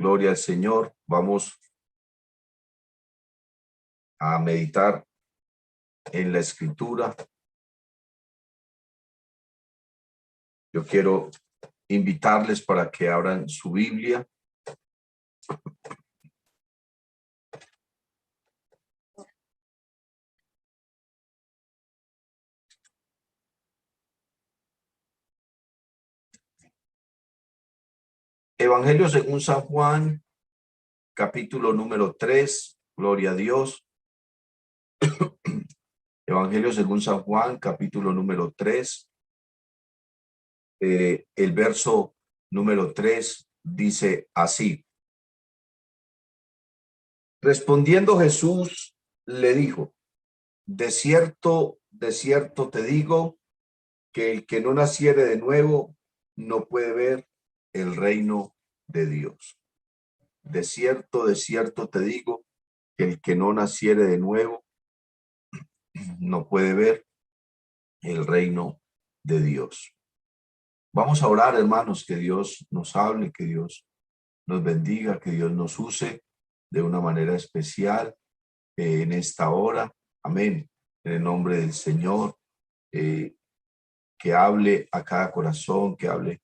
Gloria al Señor. Vamos a meditar en la Escritura. Yo quiero invitarles para que abran su Biblia. Evangelio según San Juan, capítulo número 3. Gloria a Dios. Evangelio según San Juan, capítulo número 3. El verso número 3 dice así. Respondiendo Jesús le dijo: de cierto te digo, que el que no naciere de nuevo no puede ver el reino de Dios. De cierto te digo, que el que no naciere de nuevo no puede ver el reino de Dios. Vamos a orar, hermanos, que Dios nos hable, que Dios nos bendiga, que Dios nos use de una manera especial en esta hora. Amén. En el nombre del Señor, que hable a cada corazón, que hable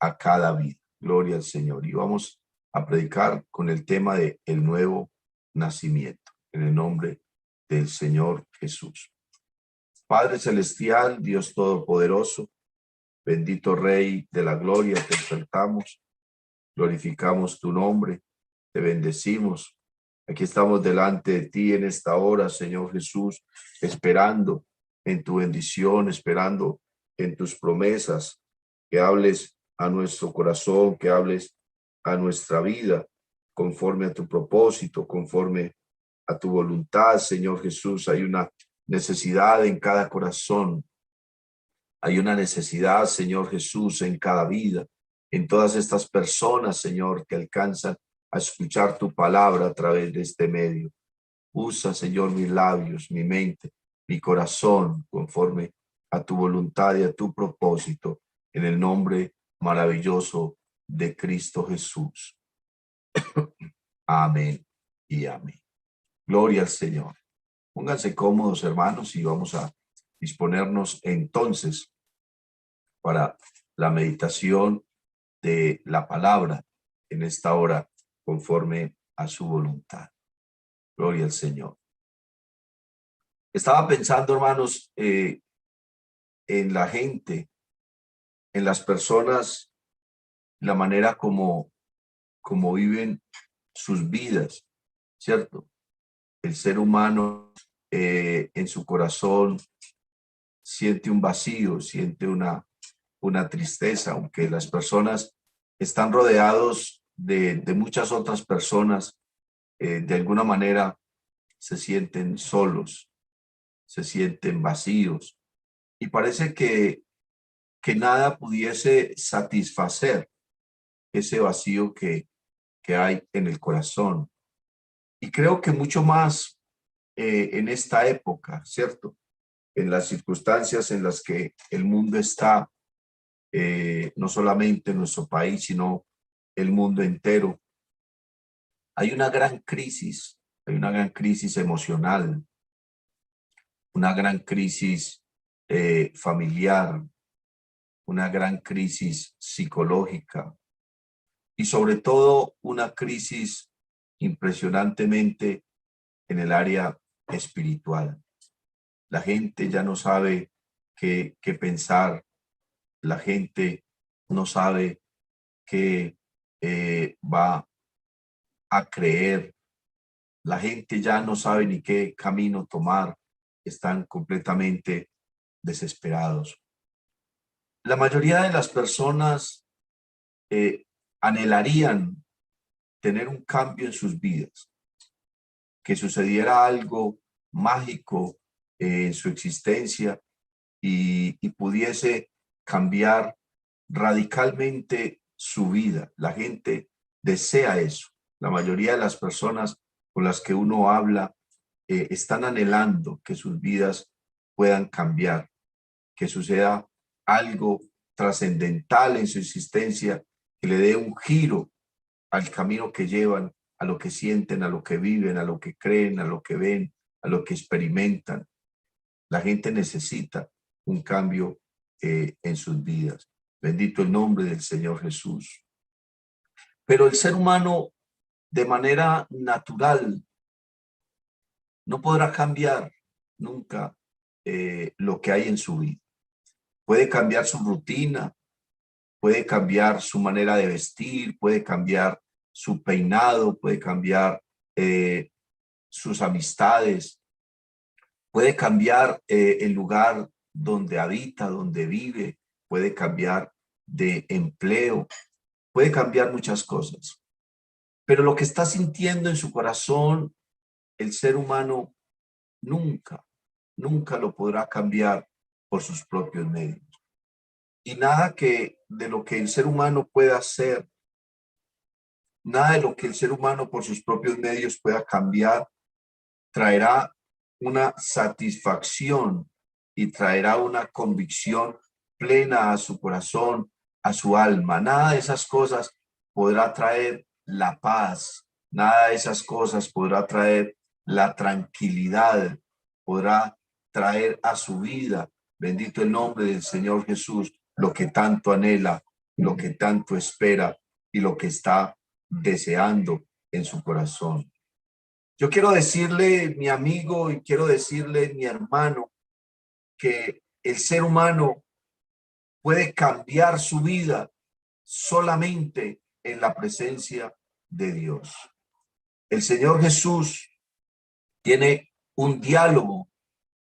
a cada vida. Gloria al Señor. Y vamos a predicar con el tema de el nuevo nacimiento, en el nombre del Señor Jesús. Padre celestial, Dios todopoderoso, bendito Rey de la gloria, te exaltamos, glorificamos tu nombre, te bendecimos. Aquí estamos delante de ti en esta hora, Señor Jesús, esperando en tu bendición, esperando en tus promesas, que hables a nuestro corazón, que hables a nuestra vida, conforme a tu propósito, conforme a tu voluntad, Señor Jesús. Hay una necesidad en cada corazón. Hay una necesidad, Señor Jesús, en cada vida, en todas estas personas, Señor, que alcanzan a escuchar tu palabra a través de este medio. Usa, Señor, mis labios, mi mente, mi corazón, conforme a tu voluntad y a tu propósito, en el nombre maravilloso de Cristo Jesús. Amén y amén. Gloria al Señor. Pónganse cómodos, hermanos, y vamos a disponernos entonces para la meditación de la palabra en esta hora, conforme a su voluntad. Gloria al Señor. Estaba pensando, hermanos, en la gente, en las personas, la manera como viven sus vidas, ¿cierto? El ser humano en su corazón siente un vacío, siente una tristeza, aunque las personas están rodeados de muchas otras personas, de alguna manera se sienten solos, se sienten vacíos, y parece que nada pudiese satisfacer ese vacío que hay en el corazón. Y creo que mucho más en esta época, ¿cierto? En las circunstancias en las que el mundo está, no solamente en nuestro país, sino el mundo entero. Hay una gran crisis emocional, una gran crisis familiar, una gran crisis psicológica y sobre todo una crisis impresionantemente en el área espiritual. La gente ya no sabe qué pensar, la gente no sabe qué va a creer, la gente ya no sabe ni qué camino tomar, están completamente desesperados. La mayoría de las personas anhelarían tener un cambio en sus vidas, que sucediera algo mágico en su existencia y pudiese cambiar radicalmente su vida. La gente desea eso. La mayoría de las personas con las que uno habla están anhelando que sus vidas puedan cambiar, que suceda algo trascendental en su existencia, que le dé un giro al camino que llevan, a lo que sienten, a lo que viven, a lo que creen, a lo que ven, a lo que experimentan. La gente necesita un cambio en sus vidas. Bendito el nombre del Señor Jesús. Pero el ser humano, de manera natural, no podrá cambiar nunca lo que hay en su vida. Puede cambiar su rutina, puede cambiar su manera de vestir, puede cambiar su peinado, puede cambiar sus amistades, puede cambiar el lugar donde habita, donde vive, puede cambiar de empleo, puede cambiar muchas cosas. Pero lo que está sintiendo en su corazón, el ser humano nunca, nunca lo podrá cambiar por sus propios medios. Y nada que de lo que el ser humano pueda hacer, nada de lo que el ser humano por sus propios medios pueda cambiar, traerá una satisfacción y traerá una convicción plena a su corazón, a su alma. Nada de esas cosas podrá traer la paz, nada de esas cosas podrá traer la tranquilidad, podrá traer a su vida, bendito el nombre del Señor Jesús, lo que tanto anhela, lo que tanto espera y lo que está deseando en su corazón. Yo quiero decirle, mi amigo, y quiero decirle, mi hermano, que el ser humano puede cambiar su vida solamente en la presencia de Dios. El Señor Jesús tiene un diálogo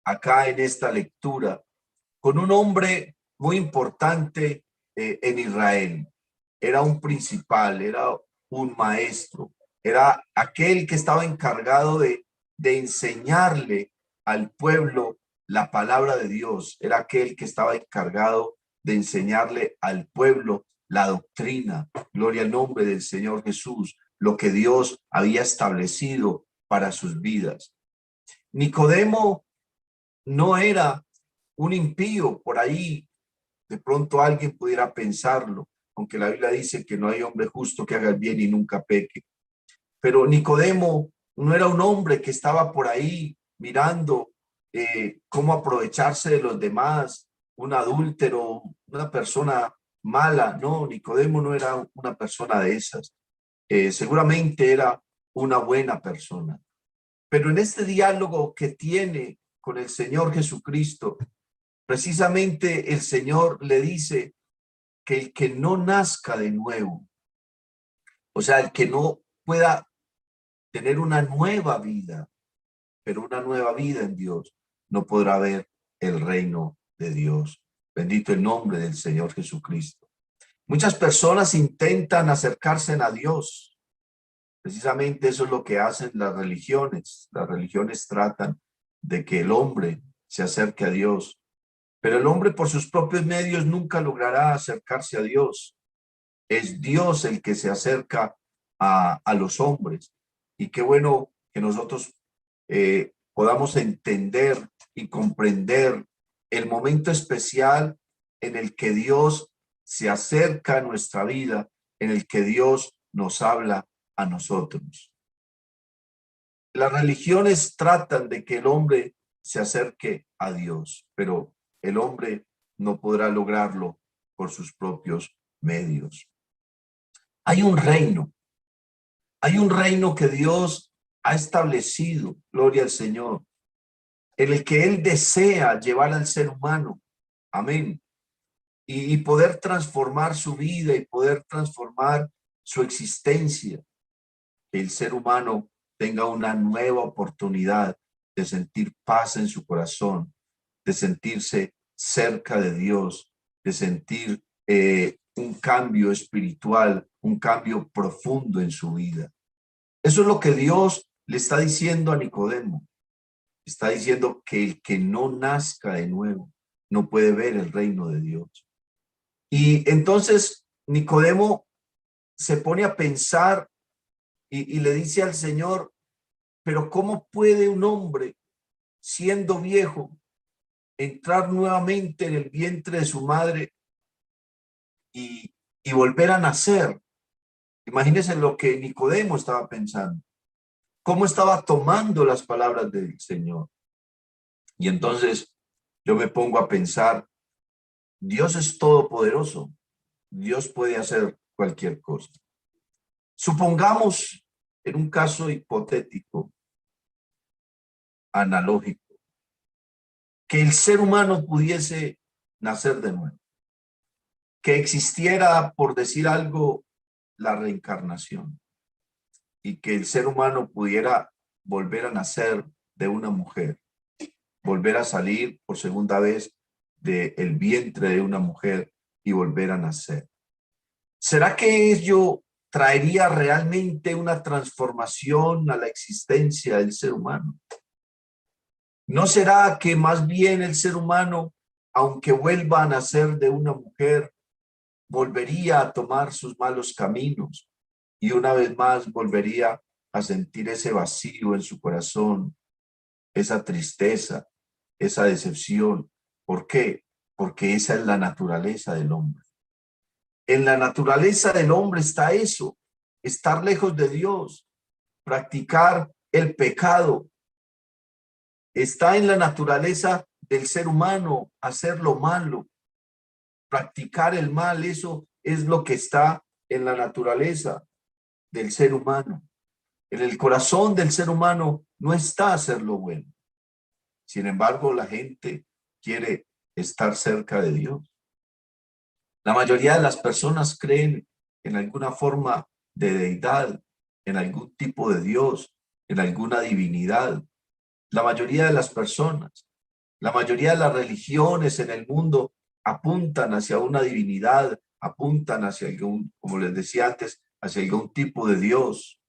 acá en esta lectura con un hombre muy importante en Israel. Era un principal, era un maestro, era aquel que estaba encargado de enseñarle al pueblo la palabra de Dios, era aquel que estaba encargado de enseñarle al pueblo la doctrina, gloria al nombre del Señor Jesús, lo que Dios había establecido para sus vidas. Nicodemo no era un impío por ahí, de pronto alguien pudiera pensarlo, aunque la Biblia dice que no hay hombre justo que haga el bien y nunca peque. Pero Nicodemo no era un hombre que estaba por ahí mirando cómo aprovecharse de los demás, un adúltero, una persona mala. No, Nicodemo no era una persona de esas. Seguramente era una buena persona. Pero en este diálogo que tiene con el Señor Jesucristo, precisamente el Señor le dice que el que no nazca de nuevo, o sea, el que no pueda tener una nueva vida, pero una nueva vida en Dios, no podrá ver el reino de Dios. Bendito el nombre del Señor Jesucristo. Muchas personas intentan acercarse a Dios. Precisamente eso es lo que hacen las religiones. Las religiones tratan de que el hombre se acerque a Dios, pero el hombre por sus propios medios nunca logrará acercarse a Dios. Es Dios el que se acerca a los hombres. Y qué bueno que nosotros podamos entender y comprender el momento especial en el que Dios se acerca a nuestra vida, en el que Dios nos habla a nosotros. Las religiones tratan de que el hombre se acerque a Dios, pero el hombre no podrá lograrlo por sus propios medios. Hay un reino que Dios ha establecido, gloria al Señor, en el que Él desea llevar al ser humano, amén, y poder transformar su vida y poder transformar su existencia, que el ser humano tenga una nueva oportunidad de sentir paz en su corazón, de sentirse cerca de Dios, de sentir un cambio espiritual, un cambio profundo en su vida. Eso es lo que Dios le está diciendo a Nicodemo. Está diciendo que el que no nazca de nuevo no puede ver el reino de Dios. Y entonces Nicodemo se pone a pensar y le dice al Señor, pero ¿cómo puede un hombre, siendo viejo, entrar nuevamente en el vientre de su madre y volver a nacer? Imagínense lo que Nicodemo estaba pensando, cómo estaba tomando las palabras del Señor. Y entonces yo me pongo a pensar, Dios es todopoderoso, Dios puede hacer cualquier cosa. Supongamos, en un caso hipotético, analógico, que el ser humano pudiese nacer de nuevo, que existiera, por decir algo, la reencarnación y que el ser humano pudiera volver a nacer de una mujer, volver a salir por segunda vez del vientre de una mujer y volver a nacer. ¿Será que ello traería realmente una transformación a la existencia del ser humano? ¿No será que más bien el ser humano, aunque vuelva a nacer de una mujer, volvería a tomar sus malos caminos y una vez más volvería a sentir ese vacío en su corazón, esa tristeza, esa decepción? ¿Por qué? Porque esa es la naturaleza del hombre. En la naturaleza del hombre está eso, estar lejos de Dios, practicar el pecado. Está en la naturaleza del ser humano hacer lo malo, practicar el mal. Eso es lo que está en la naturaleza del ser humano. En el corazón del ser humano no está hacer lo bueno. Sin embargo, la gente quiere estar cerca de Dios. La mayoría de las personas creen en alguna forma de deidad, en algún tipo de Dios, en alguna divinidad. La mayoría de las personas, la mayoría de las religiones en el mundo apuntan hacia una divinidad, apuntan hacia algún, como les decía antes, hacia algún tipo de Dios.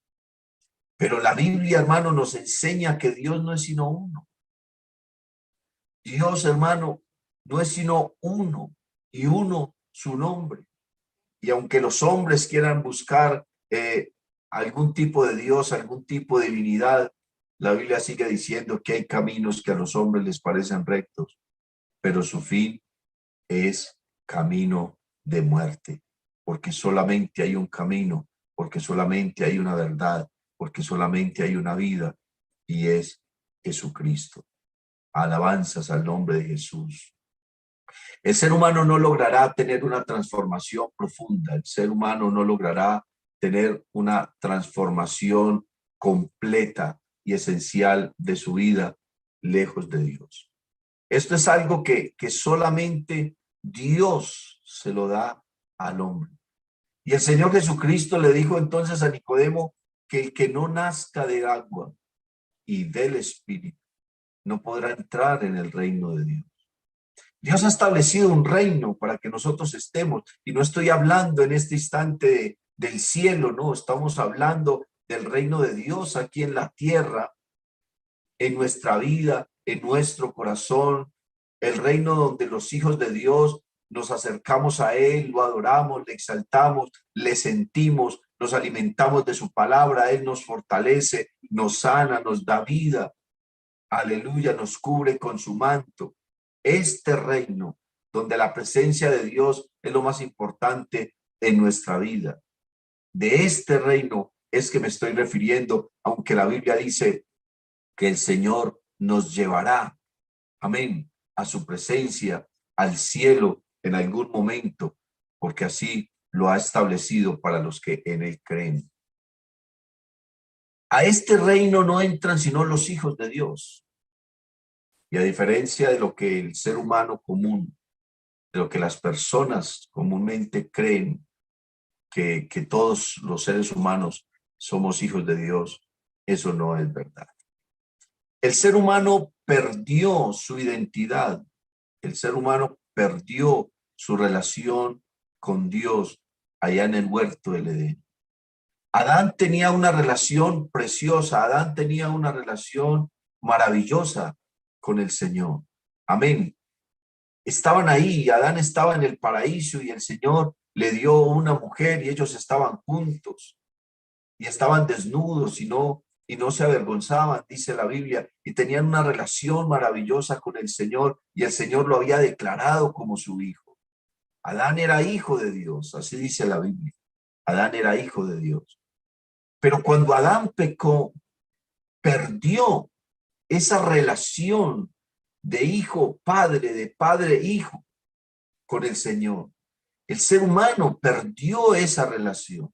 Pero la Biblia, hermano, nos enseña que Dios no es sino uno. Dios, hermano, no es sino uno y uno su nombre. Y aunque los hombres quieran buscar algún tipo de Dios, algún tipo de divinidad, la Biblia sigue diciendo que hay caminos que a los hombres les parecen rectos, pero su fin es camino de muerte, porque solamente hay un camino, porque solamente hay una verdad, porque solamente hay una vida, y es Jesucristo. Alabanzas al nombre de Jesús. El ser humano no logrará tener una transformación profunda, el ser humano no logrará tener una transformación completa y esencial de su vida lejos de Dios. Esto es algo que solamente Dios se lo da al hombre. Y el Señor Jesucristo le dijo entonces a Nicodemo que el que no nazca de agua y del Espíritu no podrá entrar en el reino de Dios. Dios ha establecido un reino para que nosotros estemos, y no estoy hablando en este instante del cielo, no, estamos hablando del reino de Dios aquí en la tierra, en nuestra vida, en nuestro corazón, el reino donde los hijos de Dios nos acercamos a Él, lo adoramos, le exaltamos, le sentimos, nos alimentamos de su palabra, Él nos fortalece, nos sana, nos da vida, aleluya, nos cubre con su manto. Este reino donde la presencia de Dios es lo más importante en nuestra vida. De este reino es que me estoy refiriendo, aunque la Biblia dice que el Señor nos llevará, amén, a su presencia, al cielo en algún momento, porque así lo ha establecido para los que en él creen. A este reino no entran sino los hijos de Dios. Y a diferencia de lo que el ser humano común, de lo que las personas comúnmente creen, que todos los seres humanos somos hijos de Dios, eso no es verdad. El ser humano perdió su identidad, el ser humano perdió su relación con Dios allá en el huerto del Edén. Adán tenía una relación preciosa, Adán tenía una relación maravillosa con el Señor. Amén. Estaban ahí, Adán estaba en el paraíso y el Señor le dio una mujer y ellos estaban juntos y estaban desnudos y no se avergonzaban, dice la Biblia, y tenían una relación maravillosa con el Señor y el Señor lo había declarado como su hijo. Adán era hijo de Dios, así dice la Biblia. Adán era hijo de Dios. Pero cuando Adán pecó, perdió esa relación de hijo-padre, de padre-hijo con el Señor. El ser humano perdió esa relación.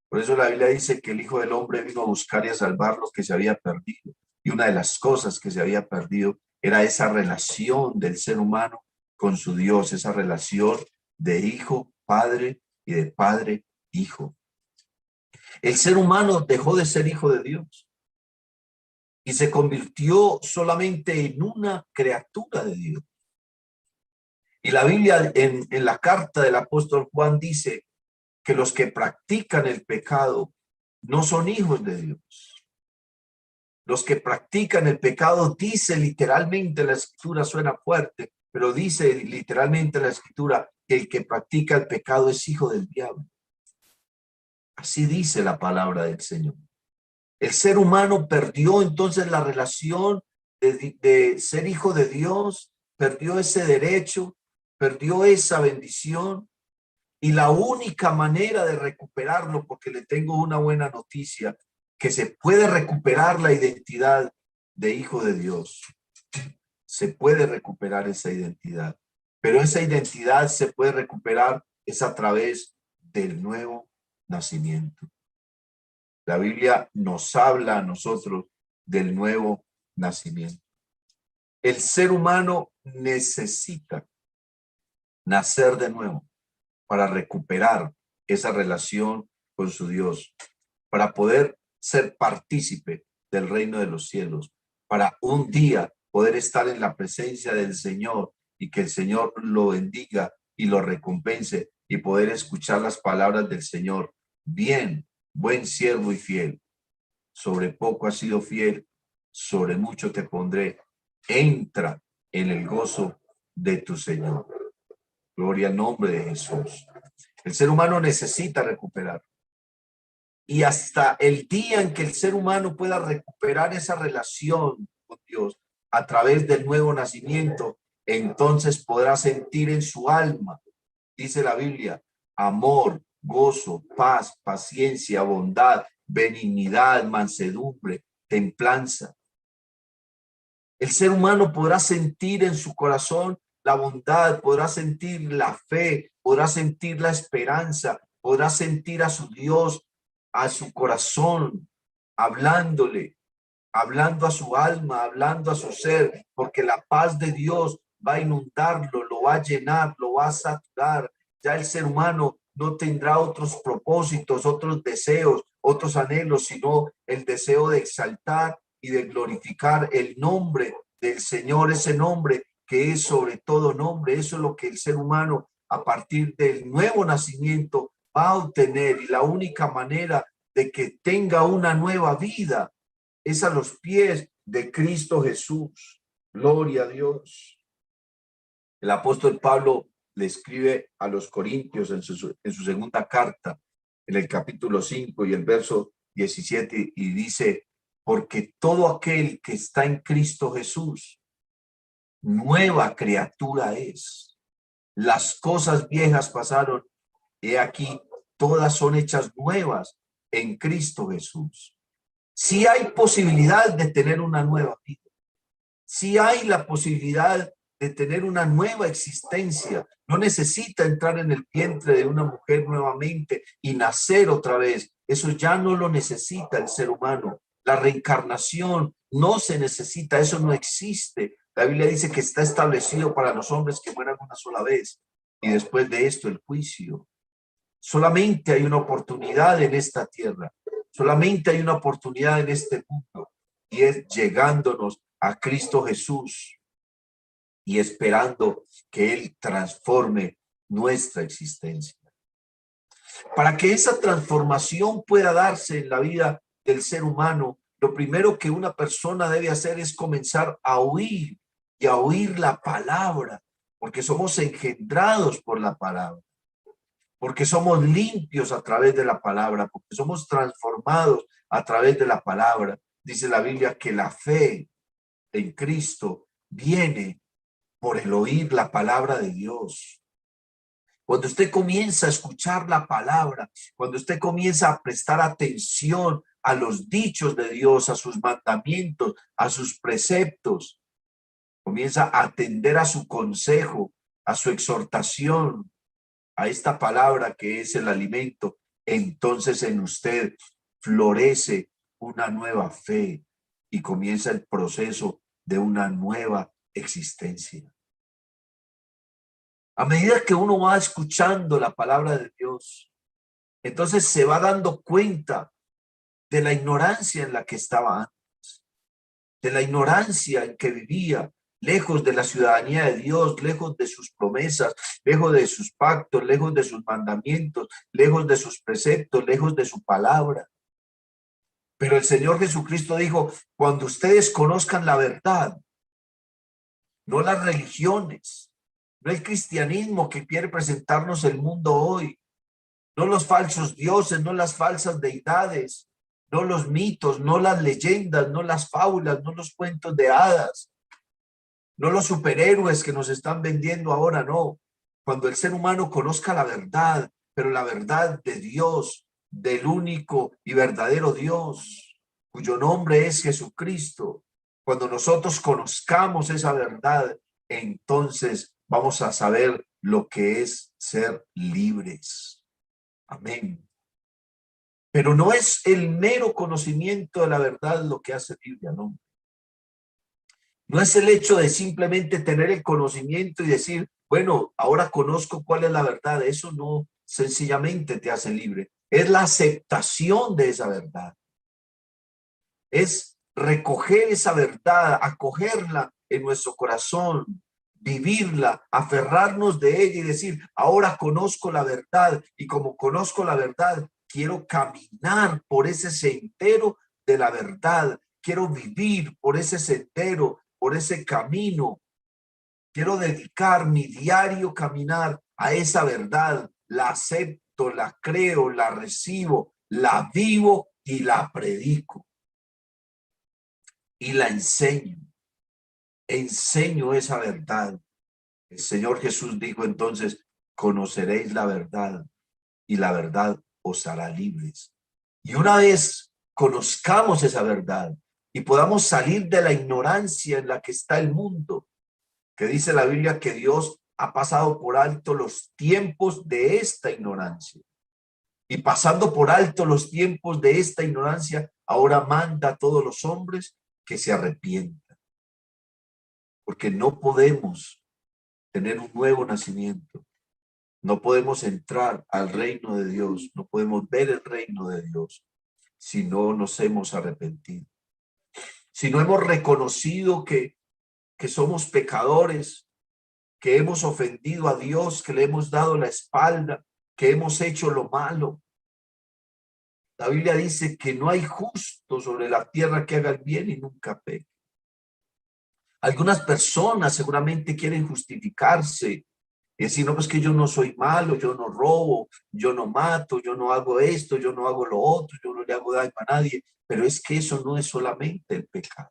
Por eso la Biblia dice que el Hijo del Hombre vino a buscar y a salvar lo que se había perdido. Y una de las cosas que se había perdido era esa relación del ser humano con su Dios, esa relación de hijo, padre y de padre, hijo. El ser humano dejó de ser hijo de Dios y se convirtió solamente en una criatura de Dios. Y la Biblia en la carta del apóstol Juan dice que los que practican el pecado no son hijos de Dios. Los que practican el pecado, dice literalmente la escritura, suena fuerte, pero dice literalmente la escritura que el que practica el pecado es hijo del diablo. Así dice la palabra del Señor. El ser humano perdió entonces la relación de ser hijo de Dios, perdió ese derecho, perdió esa bendición. Y la única manera de recuperarlo, porque le tengo una buena noticia, que se puede recuperar la identidad de hijo de Dios. Se puede recuperar esa identidad. Pero esa identidad se puede recuperar es a través del nuevo nacimiento. La Biblia nos habla a nosotros del nuevo nacimiento. El ser humano necesita nacer de nuevo para recuperar esa relación con su Dios, para poder ser partícipe del reino de los cielos, para un día poder estar en la presencia del Señor y que el Señor lo bendiga y lo recompense y poder escuchar las palabras del Señor. Bien, buen siervo y fiel, sobre poco has sido fiel, sobre mucho te pondré. Entra en el gozo de tu Señor. Gloria al nombre de Jesús. El ser humano necesita recuperar. Y hasta el día en que el ser humano pueda recuperar esa relación con Dios a través del nuevo nacimiento, entonces podrá sentir en su alma, dice la Biblia, amor, gozo, paz, paciencia, bondad, benignidad, mansedumbre, templanza. El ser humano podrá sentir en su corazón la bondad, podrá sentir la fe, podrá sentir la esperanza, podrá sentir a su Dios, a su corazón, hablándole, hablando a su alma, hablando a su ser, porque la paz de Dios va a inundarlo, lo va a llenar, lo va a saturar. Ya el ser humano no tendrá otros propósitos, otros deseos, otros anhelos, sino el deseo de exaltar y de glorificar el nombre del Señor, ese nombre que es sobre todo nombre. Eso es lo que el ser humano a partir del nuevo nacimiento va a obtener, y la única manera de que tenga una nueva vida es a los pies de Cristo Jesús. Gloria a Dios. El apóstol Pablo le escribe a los Corintios en su segunda carta, en el capítulo 5 y el verso 17, y dice, porque todo aquel que está en Cristo Jesús, nueva criatura es. Las cosas viejas pasaron, he aquí, todas son hechas nuevas en Cristo Jesús. Sí hay posibilidad de tener una nueva vida. Sí hay la posibilidad de tener una nueva existencia. No necesita entrar en el vientre de una mujer nuevamente y nacer otra vez. Eso ya no lo necesita el ser humano. La reencarnación no se necesita, eso no existe. La Biblia dice que está establecido para los hombres que mueran una sola vez y después de esto el juicio. Solamente hay una oportunidad en esta tierra. Solamente hay una oportunidad en este mundo, y es llegándonos a Cristo Jesús y esperando que Él transforme nuestra existencia. Para que esa transformación pueda darse en la vida del ser humano, lo primero que una persona debe hacer es comenzar a oír y a oír la palabra, porque somos engendrados por la palabra. Porque somos limpios a través de la palabra, porque somos transformados a través de la palabra. Dice la Biblia que la fe en Cristo viene por el oír la palabra de Dios. Cuando usted comienza a escuchar la palabra, cuando usted comienza a prestar atención a los dichos de Dios, a sus mandamientos, a sus preceptos, comienza a atender a su consejo, a su exhortación, a esta palabra que es el alimento, entonces en usted florece una nueva fe y comienza el proceso de una nueva existencia. A medida que uno va escuchando la palabra de Dios, entonces se va dando cuenta de la ignorancia en la que estaba antes, de la ignorancia en que vivía, lejos de la ciudadanía de Dios, lejos de sus promesas, lejos de sus pactos, lejos de sus mandamientos, lejos de sus preceptos, lejos de su palabra. Pero el Señor Jesucristo dijo, cuando ustedes conozcan la verdad, no las religiones, no el cristianismo que quiere presentarnos el mundo hoy, no los falsos dioses, no las falsas deidades, no los mitos, no las leyendas, no las fábulas, no los cuentos de hadas, no los superhéroes que nos están vendiendo ahora, no. Cuando el ser humano conozca la verdad, pero la verdad de Dios, del único y verdadero Dios, cuyo nombre es Jesucristo, cuando nosotros conozcamos esa verdad, entonces vamos a saber lo que es ser libres. Amén. Pero no es el mero conocimiento de la verdad lo que hace libre al hombre. No es el hecho de simplemente tener el conocimiento y decir, bueno, ahora conozco cuál es la verdad. Eso no sencillamente te hace libre. Es la aceptación de esa verdad. Es recoger esa verdad, acogerla en nuestro corazón, vivirla, aferrarnos de ella y decir, ahora conozco la verdad y como conozco la verdad, quiero caminar por ese sendero de la verdad, quiero vivir por ese sendero, por ese camino, quiero dedicar mi diario caminar a esa verdad, la acepto, la creo, la recibo, la vivo y la predico. Y la enseño esa verdad. El Señor Jesús dijo entonces, conoceréis la verdad y la verdad os hará libres. Y una vez conozcamos esa verdad y podamos salir de la ignorancia en la que está el mundo, que dice la Biblia que Dios ha pasado por alto los tiempos de esta ignorancia. Y pasando por alto los tiempos de esta ignorancia, ahora manda a todos los hombres que se arrepientan. Porque no podemos tener un nuevo nacimiento. No podemos entrar al reino de Dios, no podemos ver el reino de Dios si no nos hemos arrepentido. Si no hemos reconocido que somos pecadores, que hemos ofendido a Dios, que le hemos dado la espalda, que hemos hecho lo malo. La Biblia dice que no hay justo sobre la tierra que haga el bien y nunca peque. Algunas personas seguramente quieren justificarse y decir, no, pues que yo no soy malo, yo no robo, yo no mato, yo no hago esto, yo no hago lo otro, yo no le hago daño a nadie. Pero es que eso no es solamente el pecado.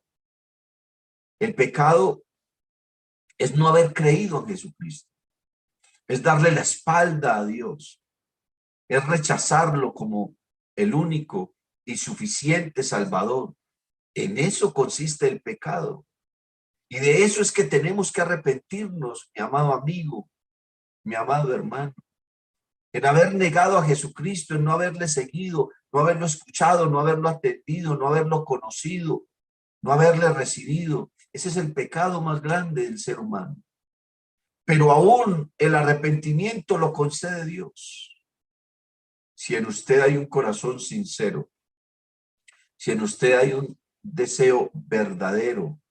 El pecado es no haber creído en Jesucristo. Es darle la espalda a Dios. Es rechazarlo como el único y suficiente Salvador. En eso consiste el pecado. Y de eso es que tenemos que arrepentirnos, mi amado amigo, mi amado hermano. En haber negado a Jesucristo, en no haberle seguido, no haberlo escuchado, no haberlo atendido, no haberlo conocido, no haberle recibido. Ese es el pecado más grande del ser humano. Pero aún el arrepentimiento lo concede Dios. Si en usted hay un corazón sincero, si en usted hay un deseo verdadero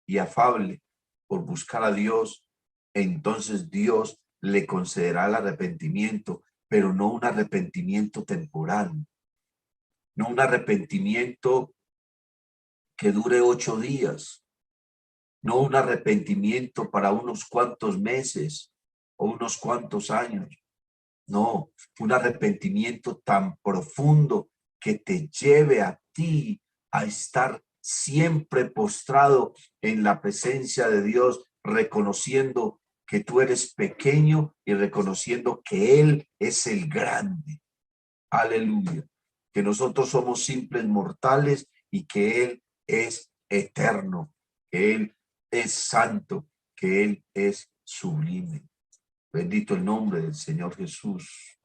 y afable por buscar a Dios, entonces Dios le concederá el arrepentimiento, pero no un arrepentimiento temporal, no un arrepentimiento que dure 8 días, no un arrepentimiento para unos cuantos meses o unos cuantos años, no, un arrepentimiento tan profundo que te lleve a ti a estar siempre postrado en la presencia de Dios, reconociendo que tú eres pequeño y reconociendo que Él es el grande. Aleluya. Que nosotros somos simples mortales y que Él es eterno, que Él es santo, que Él es sublime. Bendito el nombre del Señor Jesús.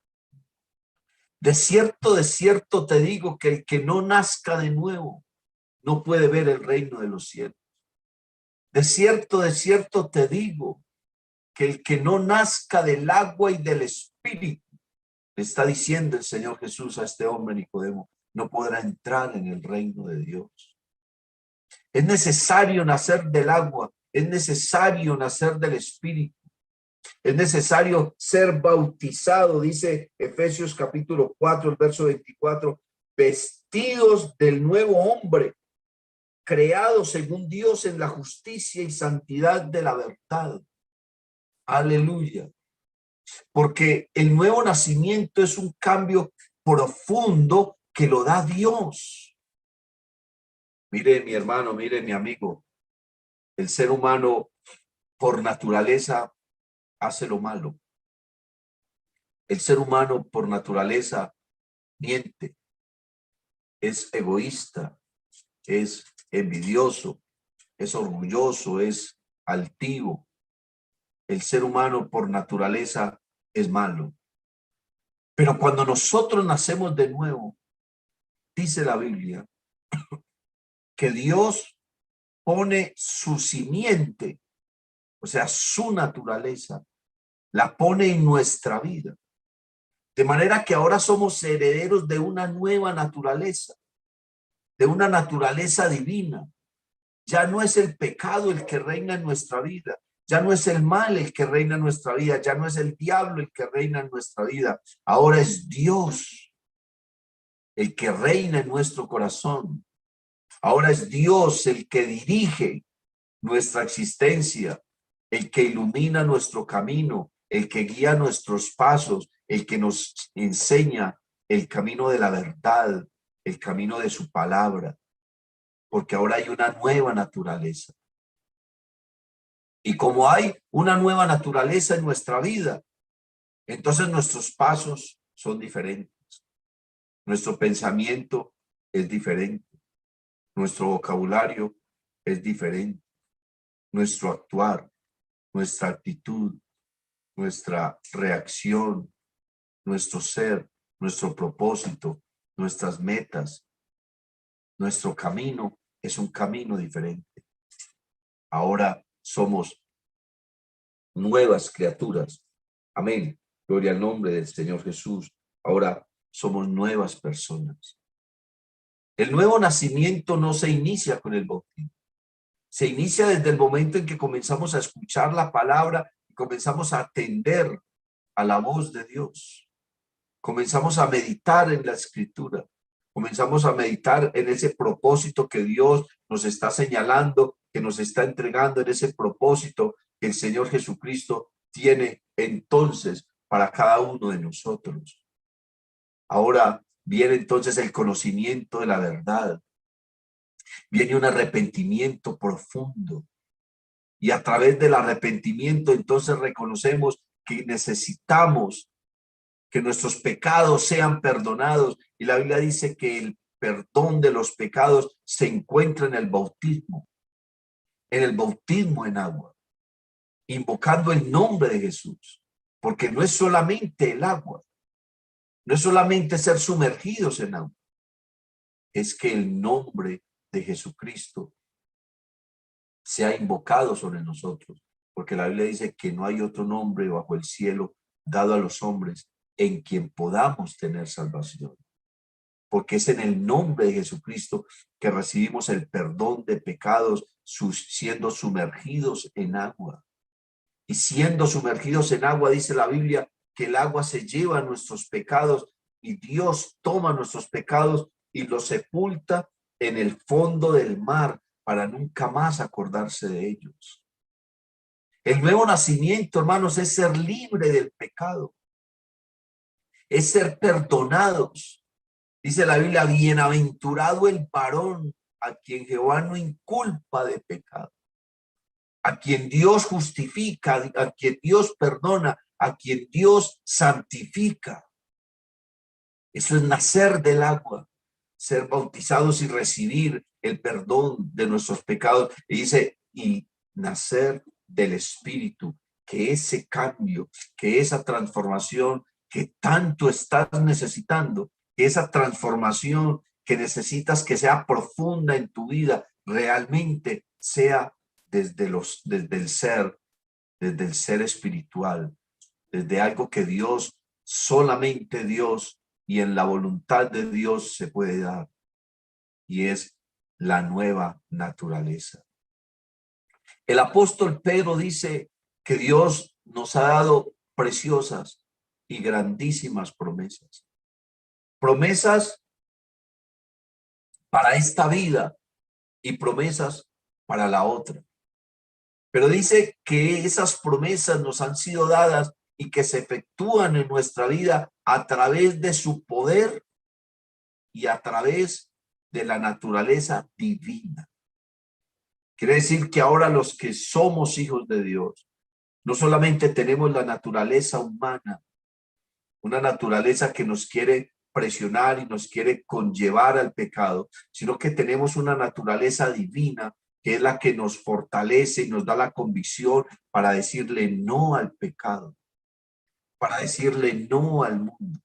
De cierto te digo que el que no nazca de nuevo no puede ver el reino de los cielos. De cierto te digo que el que no nazca del agua y del espíritu, le está diciendo el Señor Jesús a este hombre Nicodemo, no podrá entrar en el reino de Dios. Es necesario nacer del agua, es necesario nacer del espíritu. Es necesario ser bautizado, dice Efesios capítulo 4, el verso 24, vestidos del nuevo hombre, creado según Dios en la justicia y santidad de la verdad. Aleluya. Porque el nuevo nacimiento es un cambio profundo que lo da Dios. Mire, mi hermano, mire, mi amigo, el ser humano por naturaleza hace lo malo. El ser humano por naturaleza miente, es egoísta, es envidioso, es orgulloso, es altivo. El ser humano por naturaleza es malo. Pero cuando nosotros nacemos de nuevo, dice la Biblia, que Dios pone su simiente, o sea, su naturaleza, la pone en nuestra vida. De manera que ahora somos herederos de una nueva naturaleza, de una naturaleza divina. Ya no es el pecado el que reina en nuestra vida. Ya no es el mal el que reina en nuestra vida. Ya no es el diablo el que reina en nuestra vida. Ahora es Dios el que reina en nuestro corazón. Ahora es Dios el que dirige nuestra existencia, el que ilumina nuestro camino, el que guía nuestros pasos, el que nos enseña el camino de la verdad, el camino de su palabra, porque ahora hay una nueva naturaleza. Y como hay una nueva naturaleza en nuestra vida, entonces nuestros pasos son diferentes. Nuestro pensamiento es diferente. Nuestro vocabulario es diferente. Nuestro actuar, nuestra actitud, nuestra reacción, nuestro ser, nuestro propósito, nuestras metas, nuestro camino es un camino diferente. Ahora somos nuevas criaturas. Amén. Gloria al nombre del Señor Jesús. Ahora somos nuevas personas. El nuevo nacimiento no se inicia con el bautismo. Se inicia desde el momento en que comenzamos a escuchar la palabra y comenzamos a atender a la voz de Dios. Comenzamos a meditar en la escritura. Comenzamos a meditar en ese propósito que Dios nos está señalando, que nos está entregando, en ese propósito que el Señor Jesucristo tiene entonces para cada uno de nosotros. Ahora viene entonces el conocimiento de la verdad. Viene un arrepentimiento profundo. Y a través del arrepentimiento entonces reconocemos que necesitamos que nuestros pecados sean perdonados. Y la Biblia dice que el perdón de los pecados se encuentra en el bautismo en agua, invocando el nombre de Jesús, porque no es solamente el agua, no es solamente ser sumergidos en agua, es que el nombre de Jesucristo sea invocado sobre nosotros, porque la Biblia dice que no hay otro nombre bajo el cielo dado a los hombres en quien podamos tener salvación. Porque es en el nombre de Jesucristo que recibimos el perdón de pecados, siendo sumergidos en agua. Y siendo sumergidos en agua, dice la Biblia, que el agua se lleva nuestros pecados y Dios toma nuestros pecados y los sepulta en el fondo del mar para nunca más acordarse de ellos. El nuevo nacimiento, hermanos, es ser libre del pecado, es ser perdonados. Dice la Biblia, bienaventurado el varón a quien Jehová no inculpa de pecado. a quien Dios justifica, a quien Dios perdona, a quien Dios santifica. Eso es nacer del agua, ser bautizados y recibir el perdón de nuestros pecados. Y dice, y nacer del Espíritu, que ese cambio, que esa transformación que tanto estás necesitando, que esa transformación que necesitas que sea profunda en tu vida, realmente sea desde el ser espiritual, desde algo que Dios, solamente Dios y en la voluntad de Dios se puede dar, y es la nueva naturaleza. El apóstol Pedro dice que Dios nos ha dado preciosas y grandísimas promesas. Promesas para esta vida y promesas para la otra. Pero dice que esas promesas nos han sido dadas y que se efectúan en nuestra vida a través de su poder y a través de la naturaleza divina. Quiere decir que ahora los que somos hijos de Dios, no solamente tenemos la naturaleza humana, una naturaleza que nos quiere presionar y nos quiere conllevar al pecado, sino que tenemos una naturaleza divina que es la que nos fortalece y nos da la convicción para decirle no al pecado, para decirle no al mundo,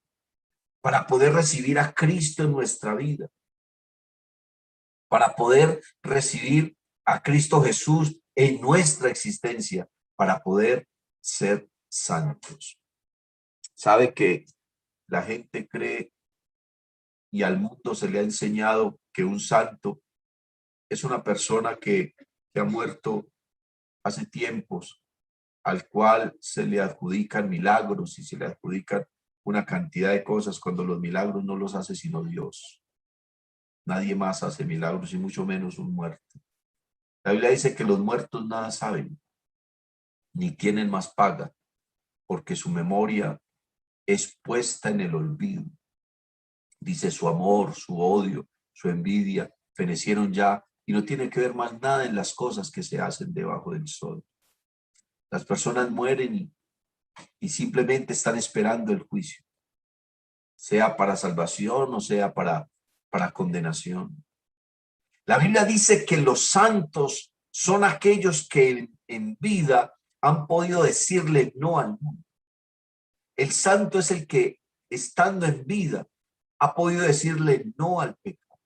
para poder recibir a Cristo en nuestra vida, para poder recibir a Cristo Jesús en nuestra existencia, para poder ser santos. Sabe que la gente cree y al mundo se le ha enseñado que un santo es una persona que ha muerto hace tiempos, al cual se le adjudican milagros y se le adjudican una cantidad de cosas cuando los milagros no los hace sino Dios. Nadie más hace milagros y mucho menos un muerto. La Biblia dice que los muertos nada saben, ni tienen más paga, porque su memoria es puesta en el olvido. Dice su amor, su odio, su envidia, fenecieron ya y no tiene que ver más nada en las cosas que se hacen debajo del sol. Las personas mueren y simplemente están esperando el juicio, sea para salvación o sea para condenación. La Biblia dice que los santos son aquellos que en vida han podido decirle no al mundo. El santo es el que, estando en vida, ha podido decirle no al pecado.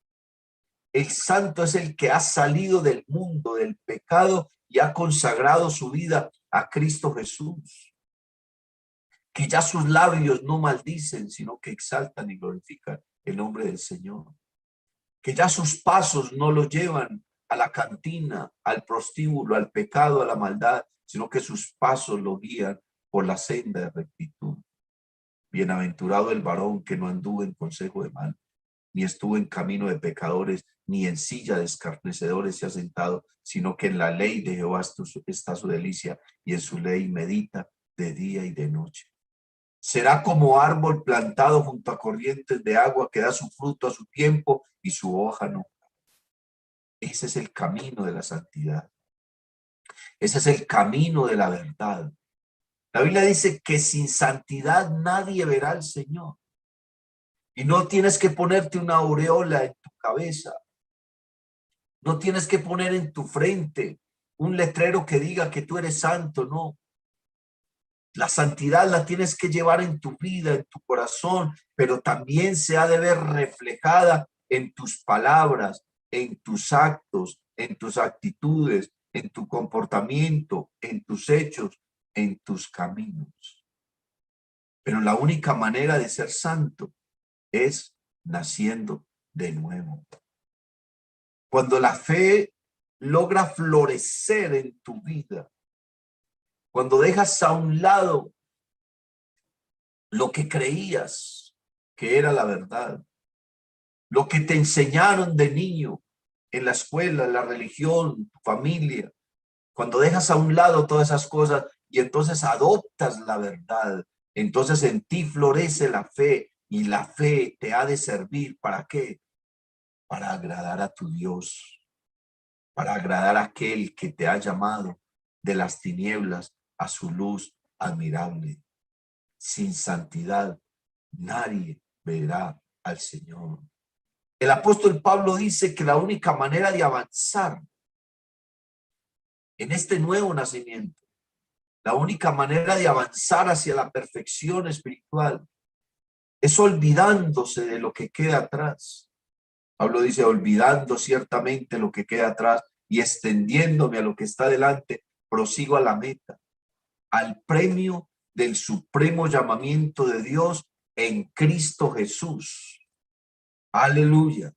El santo es el que ha salido del mundo, del pecado, y ha consagrado su vida a Cristo Jesús. Que ya sus labios no maldicen, sino que exaltan y glorifican el nombre del Señor. Que ya sus pasos no lo llevan a la cantina, al prostíbulo, al pecado, a la maldad, sino que sus pasos lo guían por la senda de rectitud. Bienaventurado el varón que no anduvo en consejo de mal, ni estuvo en camino de pecadores, ni en silla de escarnecedores se ha sentado, sino que en la ley de Jehová está su delicia, y en su ley medita de día y de noche. Será como árbol plantado junto a corrientes de agua que da su fruto a su tiempo y su hoja no. Ese es el camino de la santidad. Ese es el camino de la verdad. La Biblia dice que sin santidad nadie verá al Señor. Y no tienes que ponerte una aureola en tu cabeza. No tienes que poner en tu frente un letrero que diga que tú eres santo, no. La santidad la tienes que llevar en tu vida, en tu corazón, pero también se ha de ver reflejada en tus palabras, en tus actos, en tus actitudes, en tu comportamiento, en tus hechos, en tus caminos. Pero la única manera de ser santo es naciendo de nuevo. Cuando la fe logra florecer en tu vida, cuando dejas a un lado lo que creías que era la verdad, lo que te enseñaron de niño en la escuela, en la religión, tu familia, cuando dejas a un lado todas esas cosas y entonces adoptas la verdad, entonces en ti florece la fe y la fe te ha de servir. ¿Para qué? Para agradar a tu Dios, para agradar a aquel que te ha llamado de las tinieblas a su luz admirable. Sin santidad nadie verá al Señor. El apóstol Pablo dice que la única manera de avanzar en este nuevo nacimiento, la única manera de avanzar hacia la perfección espiritual, es olvidándose de lo que queda atrás. Pablo dice, olvidando ciertamente lo que queda atrás y extendiéndome a lo que está delante, prosigo a la meta, al premio del supremo llamamiento de Dios en Cristo Jesús. Aleluya.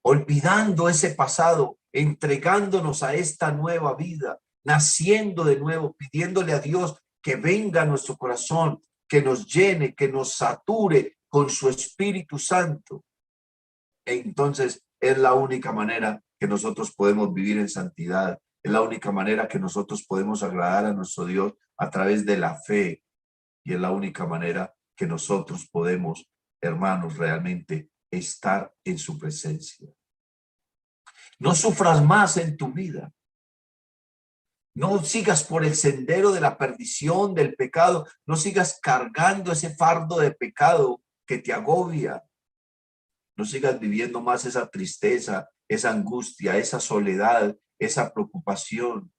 Olvidando ese pasado, entregándonos a esta nueva vida, naciendo de nuevo, pidiéndole a Dios que venga a nuestro corazón, que nos llene, que nos sature con su Espíritu Santo. Entonces es la única manera que nosotros podemos vivir en santidad. Es la única manera que nosotros podemos agradar a nuestro Dios a través de la fe. Y es la única manera que nosotros podemos, hermanos, realmente estar en su presencia. No sufras más en tu vida. No sigas por el sendero de la perdición, del pecado. No sigas cargando ese fardo de pecado que te agobia. No sigas viviendo más esa tristeza, esa angustia, esa soledad, esa preocupación.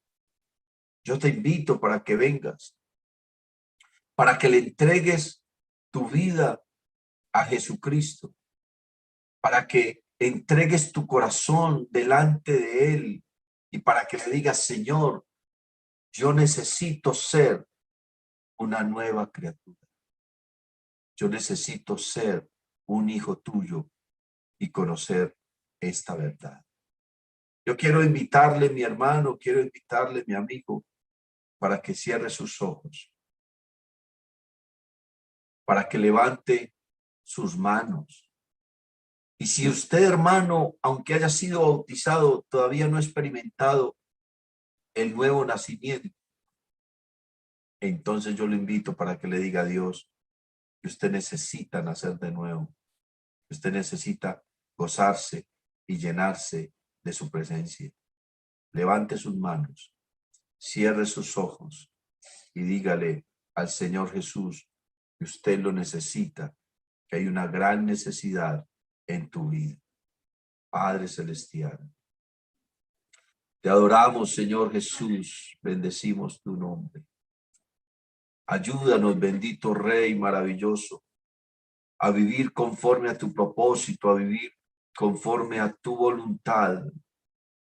Yo te invito para que vengas, para que le entregues tu vida a Jesucristo, para que entregues tu corazón delante de Él y para que le digas, Señor, yo necesito ser una nueva criatura. Yo necesito ser un hijo tuyo y conocer esta verdad. Yo quiero invitarle, mi hermano, quiero invitarle, mi amigo, para que cierre sus ojos, para que levante sus manos. Y si usted, hermano, aunque haya sido bautizado, todavía no ha experimentado el nuevo nacimiento, entonces yo lo invito para que le diga a Dios que usted necesita nacer de nuevo, que usted necesita gozarse y llenarse de su presencia. Levante sus manos, cierre sus ojos y dígale al Señor Jesús que usted lo necesita, que hay una gran necesidad en tu vida. Padre Celestial, te adoramos, Señor Jesús, bendecimos tu nombre. Ayúdanos, bendito Rey maravilloso, a vivir conforme a tu propósito, a vivir conforme a tu voluntad,